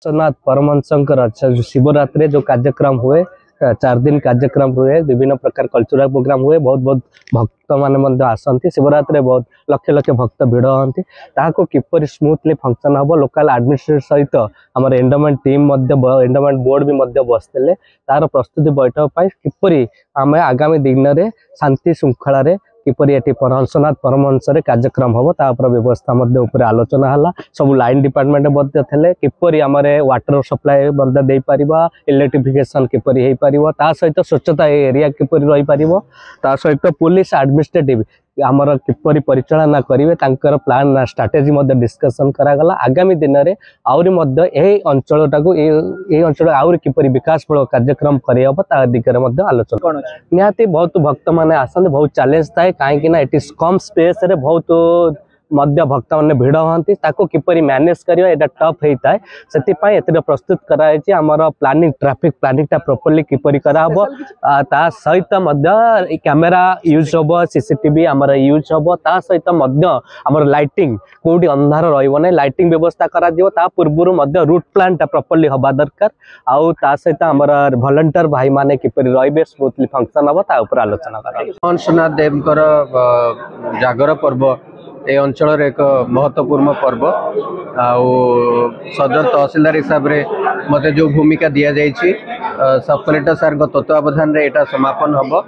विश्वनाथ परमहंसंकर शिवरात्रि जो कार्यक्रम हुए 4 दिन कार्यक्रम हुए विभिन्न प्रकार कल्चरल प्रोग्राम हुए बहुत बहुत भक्त मान आसती शिवरात्रि बहुत लक्ष लक्ष भक्त भिड़ हमें ताको किपर स्मूथली फंक्शन हम लोकल एडमिनिस्ट्रेटर सहित आम एंडोमेंट टीम एंडोमेंट बोर्ड भी बसते तार प्रस्तुति बैठक किपर आम आगामी दिन में शांति श्रृंखला किपरि ये हंसनाथ परमहंस कार्यक्रम हम तापर व्यवस्था आलोचना है सब लाइन डिपार्टमेंट थे किपरि आम वाटर सप्लाई दे पार इलेक्ट्रिफिकेशन किपरि हो पार ता सहित स्वच्छता एरिया किपरि रही पार ता सहित पुलिस एडमिनिस्ट्रेटिव आमर किपरि परिचालना करेंगे तांकर प्लान स्ट्राटेजी डिस्कसन करागला आगामी दिन में आहरी अंचलटा को अंचल आहरी किपरि विकासमूलक कार्यक्रम करहब ता दिगरे आलोचना निहाती बहुत भक्त मैंने आसते बहुत चैलेंज थाए कहीं कम स्पेस रे बहुत भक्त मैंने भिड़ हाँ किपरि मैनेज करियो एटा टफ होता है से प्रस्तुत कराई आमर प्लानिंग ट्रैफिक प्लानिंग प्रॉपर्ली किपरि कराहब ता सहित कैमेरा यूज हम सीसीटीवी आमर यूज हम ता सहित आमर लाइटिंग कोडी अंधार रहिबो नै लाइटिंग व्यवस्था करा दियो ता पूर्व रूट प्लान प्रॉपर्ली हवा दरकार आउ ता सहित आमर वॉलंटियर भाई माने किपरि रहिबे स्मूथली फंक्शन हबो ता ऊपर आलोचना करा हंसनाथ देवकर जागर पर्व ए अंचल एक महत्वपूर्ण पर्व आउ सदर तहसीलदार हिसाब रे मते जो भूमिका दिया जाइछि सब कलेक्टर सार तत्वावधान रे एटा समापन हबो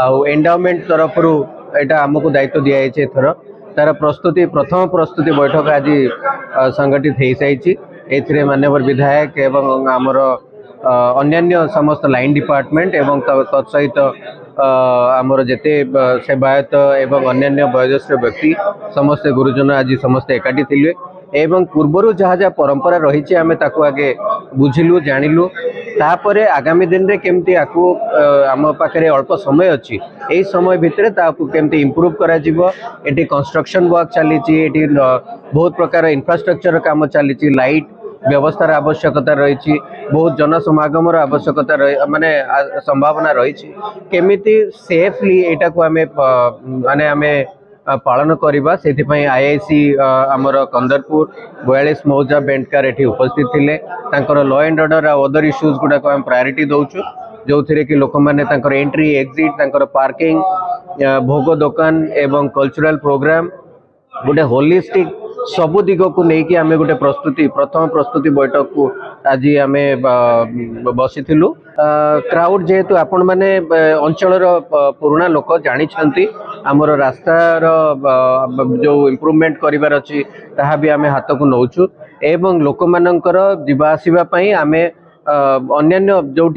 आउ एंडाउमेंट तरफ रु एटा हमकु दायित्व दिया जाइछि एथर तार प्रस्तुति प्रथम प्रस्तुति बैठक आज संगठित हो साइछि एथिरे माननीय विधायक एवं आमर अन्यान्य समस्त लाइन डिपार्टमेंट एवं तत्सहित आमर जेते सेवायत एवं अन्यान्य वयोज्येष्ठ व्यक्ति समस्त गुरुजन आज समस्त एकाठी थिले एवं पूर्वर जहाँ जहाँ परंपरा रही आम ताकू आगे बुझिलु जानिलु तापरे आगामी दिन रे केमती आकू आम पाखे अल्प समय अच्छी यही समय भितर ताकू केमती इम्प्रूव करा जिवो एटी कंस्ट्रक्शन वर्क चली बहुत प्रकार इंफ्रास्ट्रक्चर काम चली लाइट व्यवस्थार आवश्यकता रही बहुत जनसमागम आवश्यकता माने संभावना रही केमिति सेफली एटा को आमे माने आमे पालन करवा से आईआईसी आमर कंदरपुर 42 मौजा बेंटकार एठी उपस्थित थिले तांकर लॉ एंड ऑर्डर आ अदर इश्यूज गुडा को हम प्रायोरिटी दउछु जो थिरे कि लोक माने तांकर एंट्री एग्जिट तांकर पार्किंग भोग दुकान एवं कल्चरल प्रोग्राम गोटे होलिस्टिक सबु दिग को लेकिन आम गोटे प्रस्तुति प्रथम प्रस्तुति बैठक को आज आम बसी क्राउड जेहेतु आपण मैंने अंचल पुराना लोक जानी आमर रास्तार जो इम्प्रूवमेंट करार अच्छी ताहा भी आम हाथ को नौचु एवं लोक मानकर जीवा आसवाई आम अन्यान्य जो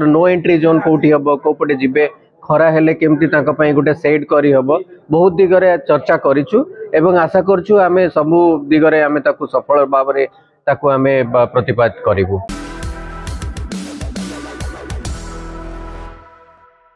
नो एंट्री जोन कौटी हम कौपटे जीवे खरा हेले केमती गोटे सेट करी हबो बहुत दिगरे चर्चा करिछु एवं आशा करछु आमे सबु दिगरे आमे ताकू सफल भाव रे ताकू आमे प्रतिपादित करिवु।